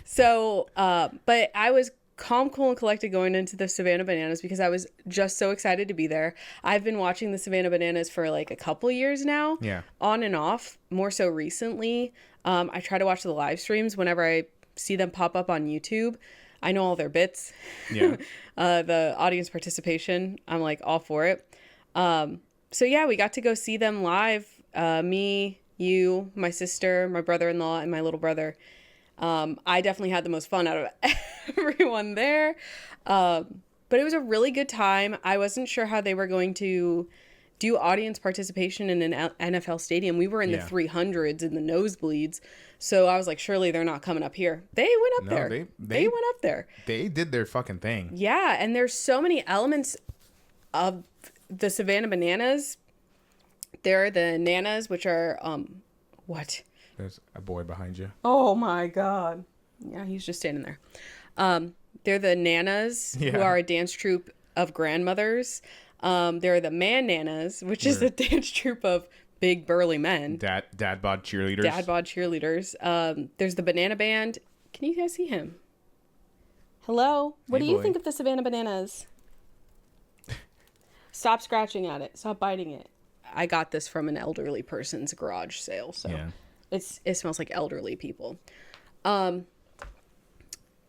So, but I was calm, cool, and collected going into the Savannah Bananas because I was just so excited to be there. I've been watching the Savannah Bananas for like a couple years now. Yeah. On and off, more so recently. I try to watch the live streams whenever I see them pop up on YouTube. I know all their bits. Yeah. The audience participation, I'm like all for it. So yeah, we got to go see them live. Me, you, my sister, my brother-in-law, and my little brother. I definitely had the most fun out of everyone there. But it was a really good time. I wasn't sure how they were going to do audience participation in an NFL stadium. We were in the Yeah. 300s in the nosebleeds. So I was like, surely they're not coming up here. They went up No, there. They went up there. They did their fucking thing. Yeah, and there's so many elements of the Savannah Bananas. There are the Nanas, which are, what? There's a boy behind you. Oh my God. Yeah, he's just standing there. They're the Nanas, who are a dance troupe of grandmothers. There are the Man Nanas, which is a dance troupe of big burly men. Dad bod cheerleaders. Dad bod cheerleaders. There's the Banana Band. Can you guys see him? Hello? What do you think of the Savannah Bananas? Stop scratching at it. Stop biting it. I got this from an elderly person's garage sale, so it smells like elderly people.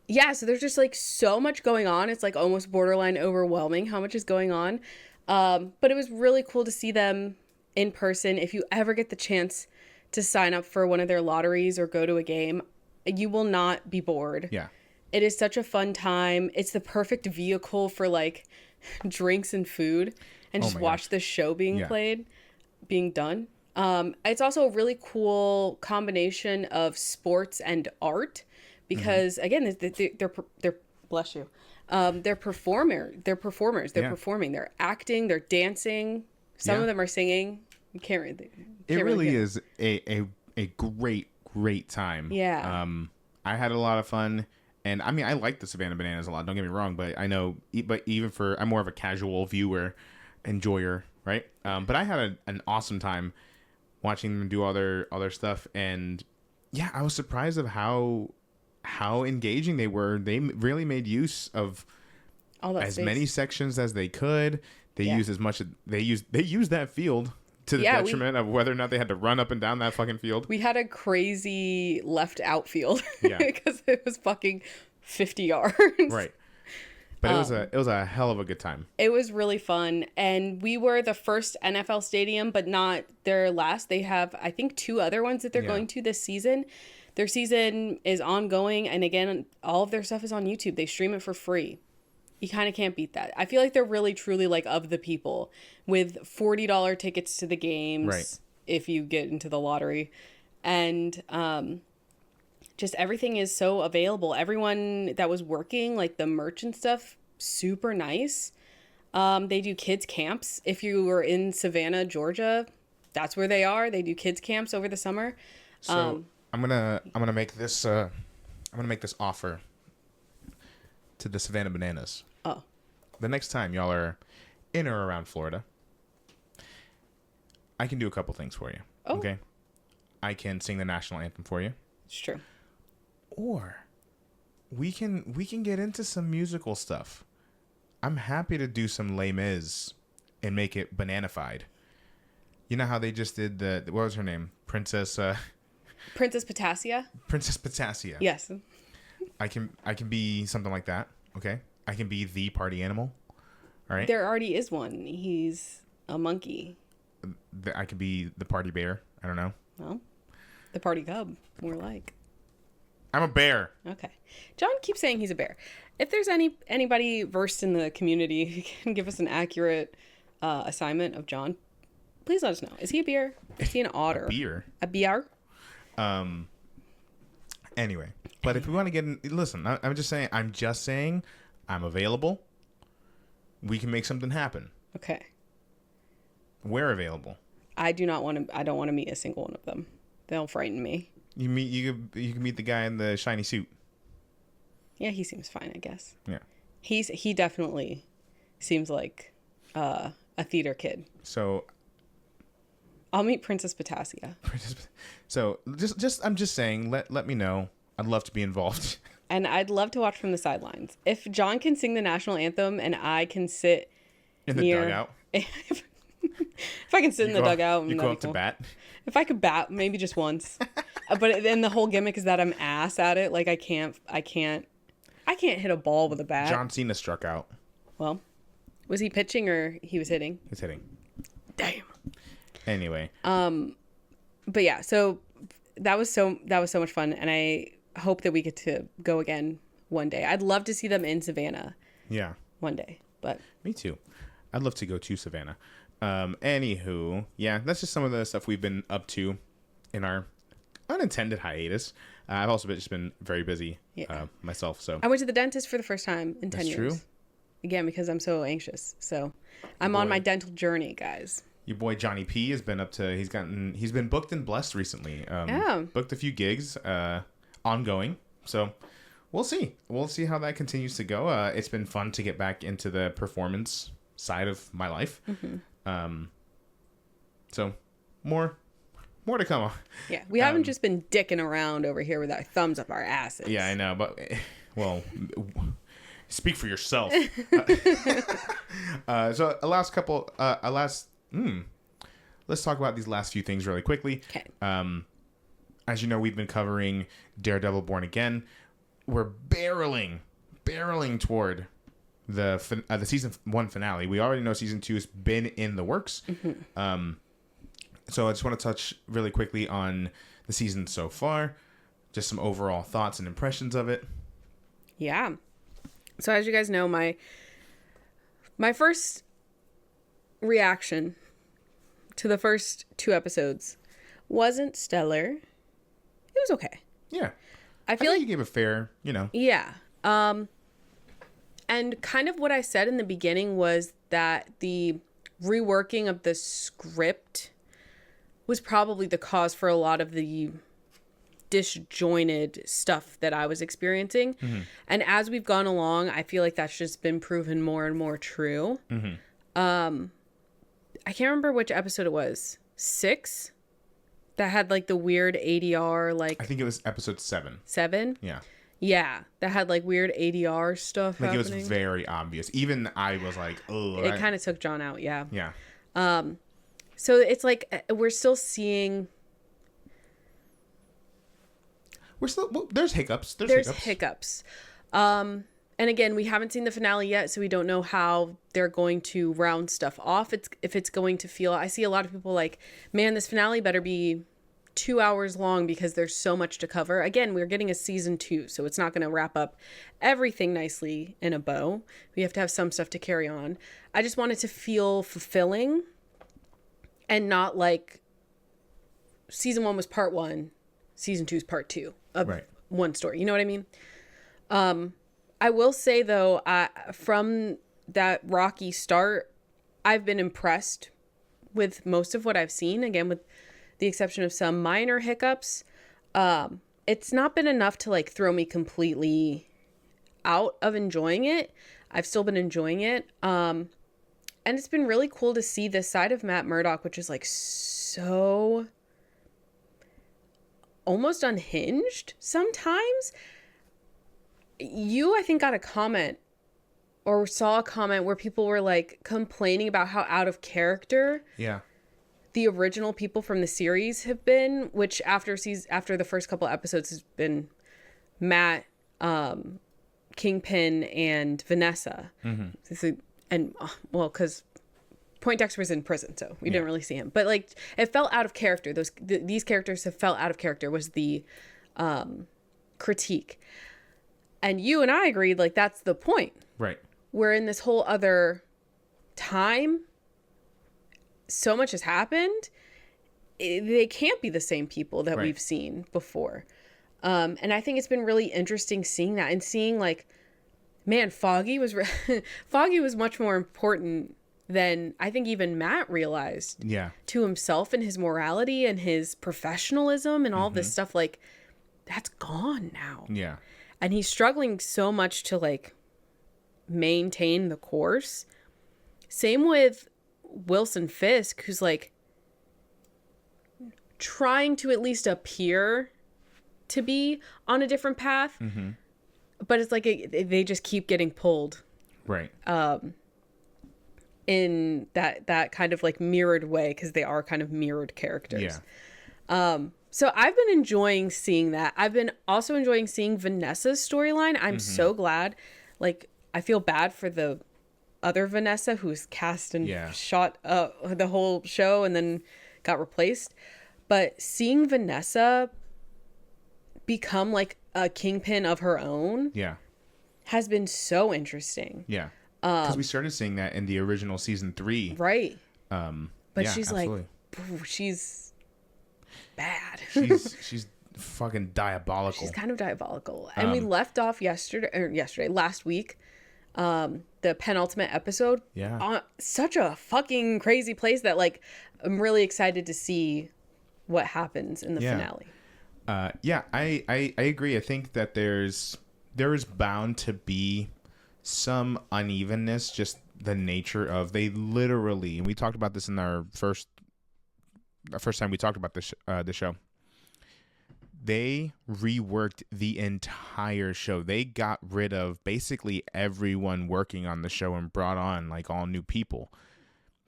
Yeah, so there's just like so much going on. It's like almost borderline overwhelming how much is going on. But it was really cool to see them in person. If you ever get the chance to sign up for one of their lotteries or go to a game, you will not be bored. Yeah. It is such a fun time. It's the perfect vehicle for like drinks and food and just watch the show being done. It's also a really cool combination of sports and art because again, they're bless you. They're performers. They're performing. They're acting. They're dancing. Some of them are singing. You can't really. It really is a great time. Yeah. I had a lot of fun. And I mean, I like the Savannah Bananas a lot. Don't get me wrong, but I know, but even for, I'm more of a casual viewer, enjoyer, right? But I had an awesome time watching them do all their stuff, and yeah, I was surprised of how engaging they were. They really made use of all that as space. Many sections as they could. They used as much. They used that field to the detriment of whether or not they had to run up and down that fucking field. We had a crazy left outfield because it was fucking 50 yards. Right. But it was a hell of a good time. It was really fun. And we were the first NFL stadium, but not their last. They have, I think, 2 other ones that they're going to this season. Their season is ongoing. And again, all of their stuff is on YouTube. They stream it for free. You kind of can't beat that. I feel like they're really, truly like of the people with $40 tickets to the games if you get into the lottery. And just everything is so available. Everyone that was working, like the merch and stuff, super nice. They do kids camps. If you were in Savannah, Georgia, that's where they are. They do kids camps over the summer. So I'm gonna make this offer to the Savannah Bananas. Oh. The next time y'all are in or around Florida, I can do a couple things for you. Oh. Okay? I can sing the national anthem for you. It's true. Or we can get into some musical stuff. I'm happy to do some Les Mis and make it bananified. You know how they just did what was her name? Princess Potassia? Princess Potassia. Yes. I can be something like that. Okay? I can be the party animal. All right? There already is one. He's a monkey. I could be the party bear. I don't know. Well, the party cub, more like. I'm a bear. Okay. John keeps saying he's a bear. If there's anybody versed in the community who can give us an accurate assignment of John, please let us know. Is he a bear? Is he an otter? A bear? Anyway, but if we want to get in, listen, I'm just saying I'm available. We can make something happen. Okay. We're available. I don't want to meet a single one of them. They'll frighten me. You can meet the guy in the shiny suit. Yeah, he seems fine, I guess. Yeah. He definitely seems like a theater kid. So I'll meet Princess Potassia. So I'm just saying, let me know. I'd love to be involved. And I'd love to watch from the sidelines. If John can sing the national anthem and I can sit in the dugout. If I can sit in the dugout, you go up to bat. If I could bat, maybe just once. But then the whole gimmick is that I'm ass at it. Like I can't hit a ball with a bat. John Cena struck out. Well, was he pitching or he was hitting? He's hitting. Damn. Anyway. But yeah, so that was so much fun, and I hope that we get to go again one day. I'd love to see them in Savannah. Yeah. One day, but me too. I'd love to go to Savannah. Anywho, yeah, that's just some of the stuff we've been up to in our unintended hiatus. I've also just been very busy myself. So I went to the dentist for the first time in 10 that's years. true. Again, because I'm so anxious. So I'm on my dental journey, guys. Your boy Johnny P has been he's been booked and blessed recently. Booked a few gigs, ongoing. So we'll see. We'll see how that continues to go. It's been fun to get back into the performance side of my life. So more to come. Yeah, we haven't just been dicking around over here with our thumbs up our asses. Yeah, I know, but well, speak for yourself. So let's talk about these last few things really quickly. Okay. As you know, we've been covering Daredevil Born Again. We're barreling toward the season 1 finale. We already know season 2 has been in the works. So I just want to touch really quickly on the season so far, just some overall thoughts and impressions of it. Yeah. So as you guys know, my first reaction to the first 2 episodes wasn't stellar. It was okay. Yeah. I feel like you gave a fair, Yeah. And kind of what I said in the beginning was that the reworking of the script was probably the cause for a lot of the disjointed stuff that I was experiencing. And as we've gone along, I feel like that's just been proven more and more true. I can't remember which episode it was. 6? That had like the weird ADR, like... I think it was episode 7. 7? Yeah. Yeah, that had like weird ADR stuff happening. It was very obvious. Even I was like, oh. It kind of took John out, yeah. Yeah. So it's like we're still seeing... There's hiccups. There's hiccups. And again, we haven't seen the finale yet, so we don't know how they're going to round stuff off. If it's going to feel... I see a lot of people like, man, this finale better be 2 hours long because there's so much to cover. Again, we're getting a season 2, so it's not going to wrap up everything nicely in a bow. We have to have some stuff to carry on. I just want it to feel fulfilling and not like season 1 was part 1, season 2 is part 2 of one story. You know what I mean? I will say, though, from that rocky start, I've been impressed with most of what I've seen. Again, with the exception of some minor hiccups. It's not been enough to like throw me completely out of enjoying it. I've still been enjoying it. And it's been really cool to see this side of Matt Murdock, which is like so almost unhinged sometimes. You, I think, got a comment or saw a comment where people were like complaining about how out of character the original people from the series have been, which after the first couple episodes has been Matt, Kingpin, and Vanessa. Because Poindexter was in prison, so we didn't really see him. But like, it felt out of character. These characters have felt out of character was the critique. And you and I agreed, like, that's the point. Right. We're in this whole other time. So much has happened. They can't be the same people that we've seen before. And I think it's been really interesting seeing that and seeing, like, man, Foggy was much more important than I think even Matt realized to himself and his morality and his professionalism and all this stuff. Like, that's gone now. Yeah. And he's struggling so much to like maintain the course. Same with Wilson Fisk, who's like trying to at least appear to be on a different path. But it's like they just keep getting pulled. Right. In that kind of like mirrored way, because they are kind of mirrored characters. Yeah. So I've been enjoying seeing that. I've been also enjoying seeing Vanessa's storyline. I'm so glad. Like, I feel bad for the other Vanessa who's cast and shot the whole show and then got replaced. But seeing Vanessa become like a kingpin of her own has been so interesting. Yeah. Because we started seeing that in the original season 3. Right. But yeah, she's absolutely. like, she's bad. She's fucking diabolical. She's kind of diabolical. And we left off last week, the penultimate episode. Yeah. On such a fucking crazy place that like I'm really excited to see what happens in the finale. Yeah, I agree. I think that there is bound to be some unevenness, just the nature of they literally, and we talked about this in our first time we talked about the show. They reworked the entire show. They got rid of basically everyone working on the show and brought on like all new people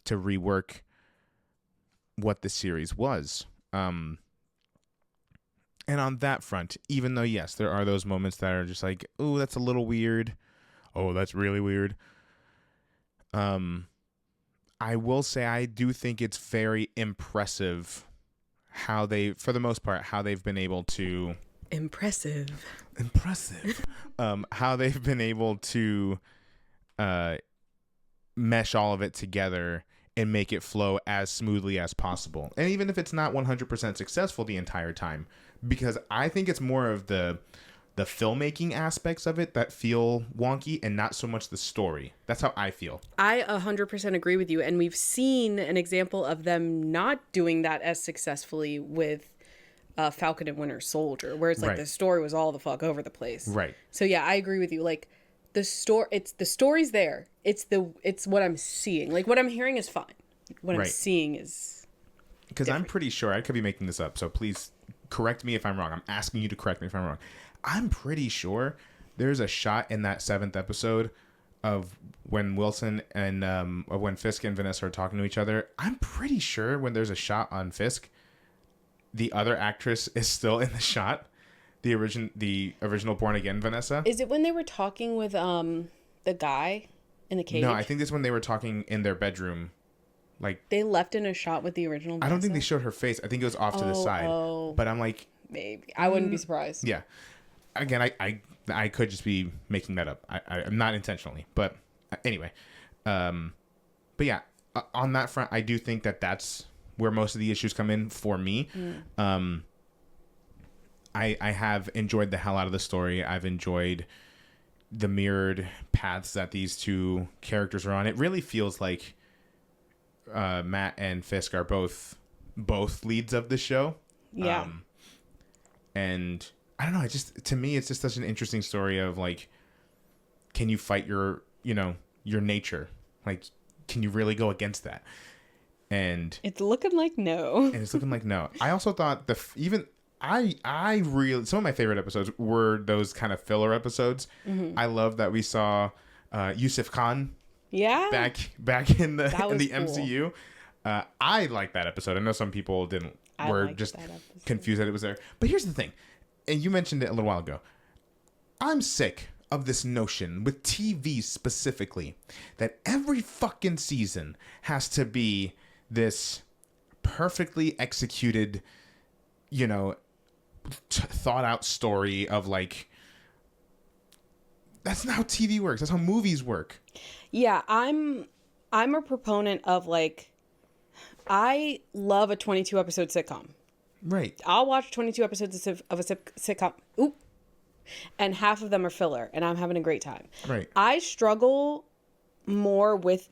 to rework what the series was. And on that front, even though, yes, there are those moments that are just like, oh, that's a little weird. Oh, that's really weird. I will say I do think it's very impressive how they, for the most part, how they've been able to... Impressive. How they've been able to mesh all of it together and make it flow as smoothly as possible. And even if it's not 100% successful the entire time, because I think it's more of the filmmaking aspects of it that feel wonky and not so much the story. That's how I feel. I 100% agree with you. And we've seen an example of them not doing that as successfully with Falcon and Winter Soldier, where it's like the story was all the fuck over the place. Right. So yeah, I agree with you. Like the story's there. It's what I'm seeing. Like what I'm hearing is fine. What I'm seeing is because I'm pretty sure, I could be making this up, so please correct me if I'm wrong. I'm asking you to correct me if I'm wrong. I'm pretty sure there's a shot in that 7th episode of when Wilson and when Fisk and Vanessa are talking to each other. I'm pretty sure when there's a shot on Fisk, the other actress is still in the shot. The original Born Again Vanessa. Is it when they were talking with the guy in the cage? No, I think this is when they were talking in their bedroom. Like they left in a shot with the original Vanessa? I don't think they showed her face. I think it was off to the side. But I'm like, maybe. I wouldn't be surprised. Yeah. Again, I could just be making that up. I'm not intentionally, but anyway. But yeah, on that front, I do think that that's where most of the issues come in for me. I have enjoyed the hell out of the story. I've enjoyed the mirrored paths that these two characters are on. It really feels like Matt and Fisk are both leads of the show. Yeah. And I don't know. To me, it's just such an interesting story of like, can you fight your nature? Like, can you really go against that? And it's looking like no. I also thought I really, some of my favorite episodes were those kind of filler episodes. I love that we saw Yusuf Khan. Yeah. Back in the cool. MCU. I like that episode. I know some people didn't. Were just confused that it was there. But here's the thing. And you mentioned it a little while ago. I'm sick of this notion, with TV specifically, that every fucking season has to be this perfectly executed, thought out story of like, that's not how TV works. That's how movies work. Yeah, I'm a proponent of like, I love a 22 episode sitcom. Right. I'll watch 22 episodes of a sitcom. Ooh. And half of them are filler, and I'm having a great time. Right. I struggle more with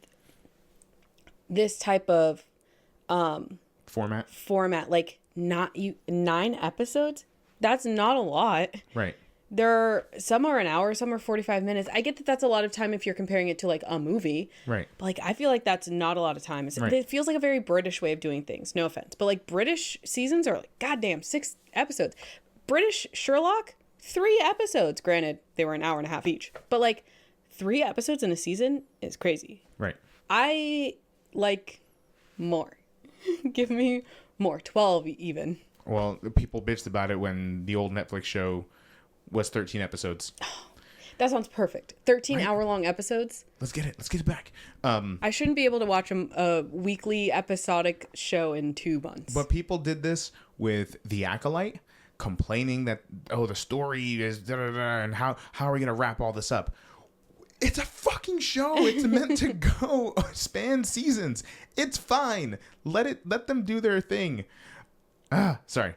this type of format. Like, 9 episodes? That's not a lot. Right. Some are an hour, some are 45 minutes. I get that that's a lot of time if you're comparing it to like a movie. Right. But like, I feel like that's not a lot of time. It feels like a very British way of doing things. No offense. But like British seasons are like, goddamn, 6 episodes. British Sherlock, 3 episodes. Granted, they were an hour and a half each. But like 3 episodes in a season is crazy. Right. I like more. Give me more. 12 even. Well, people bitched about it when the old Netflix show was 13 episodes. That sounds perfect. 13 hour-long episodes. Let's get it back. I shouldn't be able to watch a weekly episodic show in 2 months. But people did this with The Acolyte, complaining that, the story is da-da-da, and how are we going to wrap all this up? It's a fucking show. It's meant to go span seasons. It's fine. Let them do their thing. Sorry.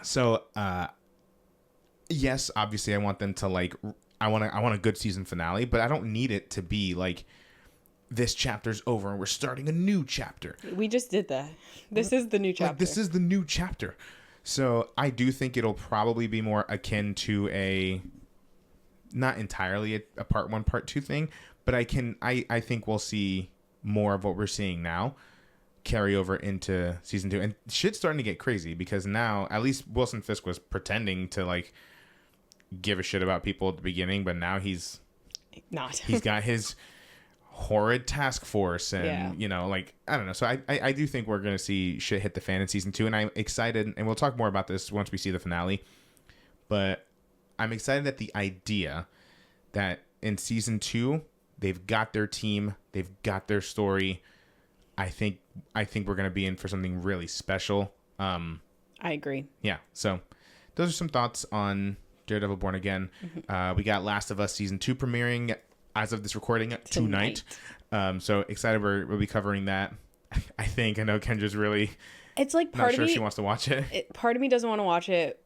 So yes, obviously I want them to like I want a good season finale, but I don't need it to be like this chapter's over and we're starting a new chapter. We just did that. This is the new chapter. Like, this is the new chapter. So I do think it'll probably be more akin to a, not entirely a part 1, part 2 thing, but I think we'll see more of what we're seeing now carry over into season 2. And shit's starting to get crazy because now at least Wilson Fisk was pretending to like give a shit about people at the beginning, but now he's not. He's got his horrid task force and you know, like, I don't know. So I do think we're gonna see shit hit the fan in season 2, and I'm excited, and we'll talk more about this once we see the finale, but I'm excited at the idea that in season 2 they've got their team, they've got their story. I think we're gonna be in for something really special. I agree. Yeah, so those are some thoughts on Daredevil Born Again. We got Last of Us season 2 premiering as of this recording tonight. So excited we'll be covering that. I know Kendra's really it's like part not sure of me, if she wants to watch it. Part of me doesn't want to watch it.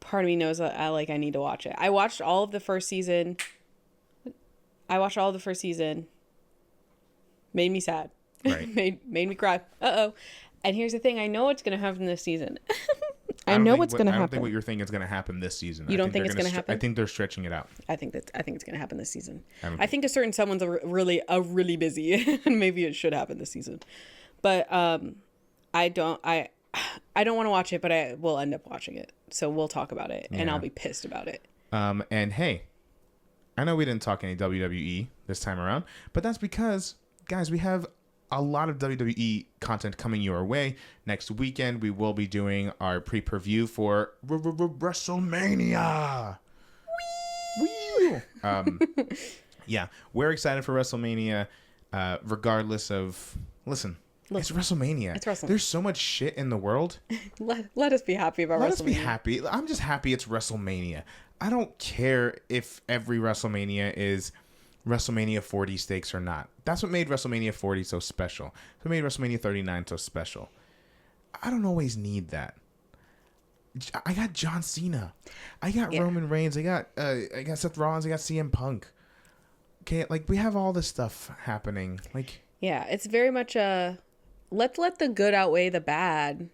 Part of me knows that I need to watch it. I watched all of the first season. Made me sad. Right. made me cry. And here's the thing, I know what's going to happen this season. I know what's going to happen. I don't think what you're thinking is going to happen this season. You don't think it's going to happen? I think they're stretching it out. I think it's going to happen this season. I think a certain someone's really busy, and maybe it should happen this season. But I don't want to watch it, but I will end up watching it. So we'll talk about it, and I'll be pissed about it. And hey, I know we didn't talk any WWE this time around, but that's because, guys, we have a lot of WWE content coming your way. Next weekend, we will be doing our pre-preview for WrestleMania. Whee! Yeah, we're excited for WrestleMania, regardless of... Listen, it's WrestleMania. It's WrestleMania. There's so much shit in the world. Let us be happy about WrestleMania. Let us be happy. I'm just happy it's WrestleMania. I don't care if every WrestleMania is WrestleMania 40 stakes or not. That's what made WrestleMania 40 so special. That's what made WrestleMania 39 so special. I don't always need that. I got John Cena. I got Roman Reigns. I got Seth Rollins. I got CM Punk. Okay, like, we have all this stuff happening. Like, yeah, it's very much let's let the good outweigh the bad.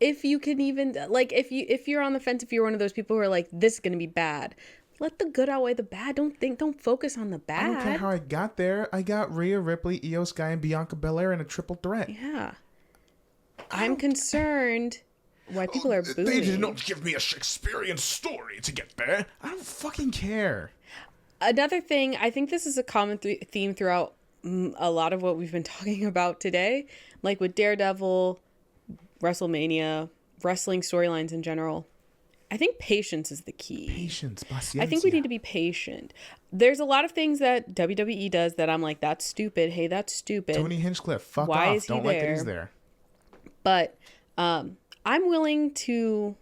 If you can even, like, if you're on the fence, if you're one of those people who are like, this is gonna be bad, let the good outweigh the bad. Don't focus on the bad. I don't care how I got there. I got Rhea Ripley, Io Sky, and Bianca Belair in a triple threat. Yeah. I'm concerned why people are booing. They did not give me a Shakespearean story to get there. I don't fucking care. Another thing, I think this is a common theme throughout a lot of what we've been talking about today. Like with Daredevil, WrestleMania, wrestling storylines in general. I think patience is the key. Patience, paciencia. I think we need to be patient. There's a lot of things that WWE does that I'm like, that's stupid. Hey, that's stupid. Tony Hinchcliffe, fuck Why off. is he Don't like that there? he's there. But I'm willing to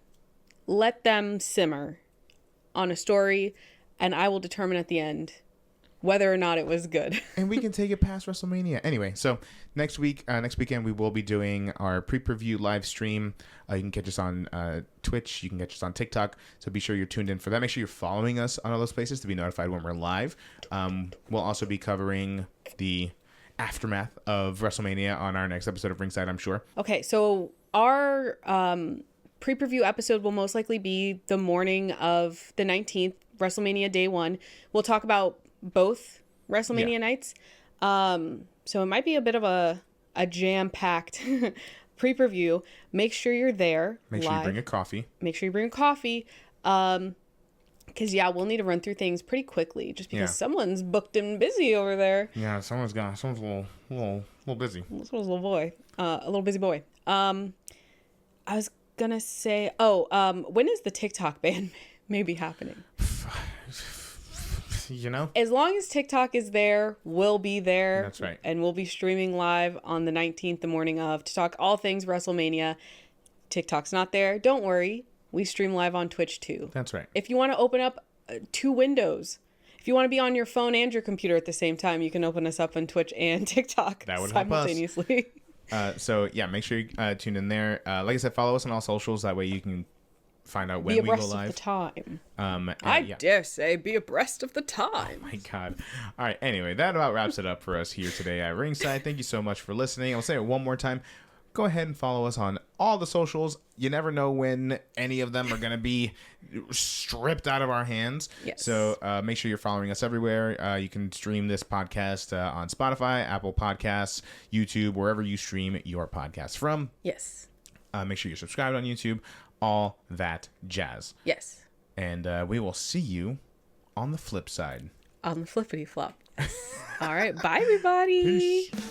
let them simmer on a story, and I will determine at the end whether or not it was good. And we can take it past WrestleMania. Anyway, so next weekend, we will be doing our pre-preview live stream. You can catch us on Twitch. You can catch us on TikTok. So be sure you're tuned in for that. Make sure you're following us on all those places to be notified when we're live. We'll also be covering the aftermath of WrestleMania on our next episode of Ringside, I'm sure. Okay, so our pre-preview episode will most likely be the morning of the 19th, WrestleMania Day 1. We'll talk about both WrestleMania nights. So it might be a bit of a jam-packed pre-preview. Make sure you're there. Make sure you bring a coffee. Because, we'll need to run through things pretty quickly just because someone's booked and busy over there. Yeah, someone's a little busy. This was a little boy. A little busy boy. I was going to say, when is the TikTok ban maybe happening? You know? As long as TikTok is there, we'll be there. That's right. And we'll be streaming live on the 19th, the morning of, to talk all things WrestleMania. TikTok's not there. Don't worry. We stream live on Twitch too. That's right. If you want to open up 2 windows, If you want to be on your phone and your computer at the same time, you can open us up on Twitch and TikTok That would help us. simultaneously. So yeah, make sure you tune in there. Like I said, follow us on all socials. That way you can find out when Be we go abreast live. of the time. I dare say, be abreast of the time. Oh my God. All right. Anyway, that about wraps it up for us here today at Ringside. Thank you so much for listening. I'll say it one more time. Go ahead and follow us on all the socials. You never know when any of them are going to be stripped out of our hands. Yes. So make sure you're following us everywhere. You can stream this podcast on Spotify, Apple Podcasts, YouTube, wherever you stream your podcasts from. Yes. Make sure you're subscribed on YouTube. All that jazz. Yes. And we will see you on the flip side. On the flippity flop. All right. Bye, everybody. Peace.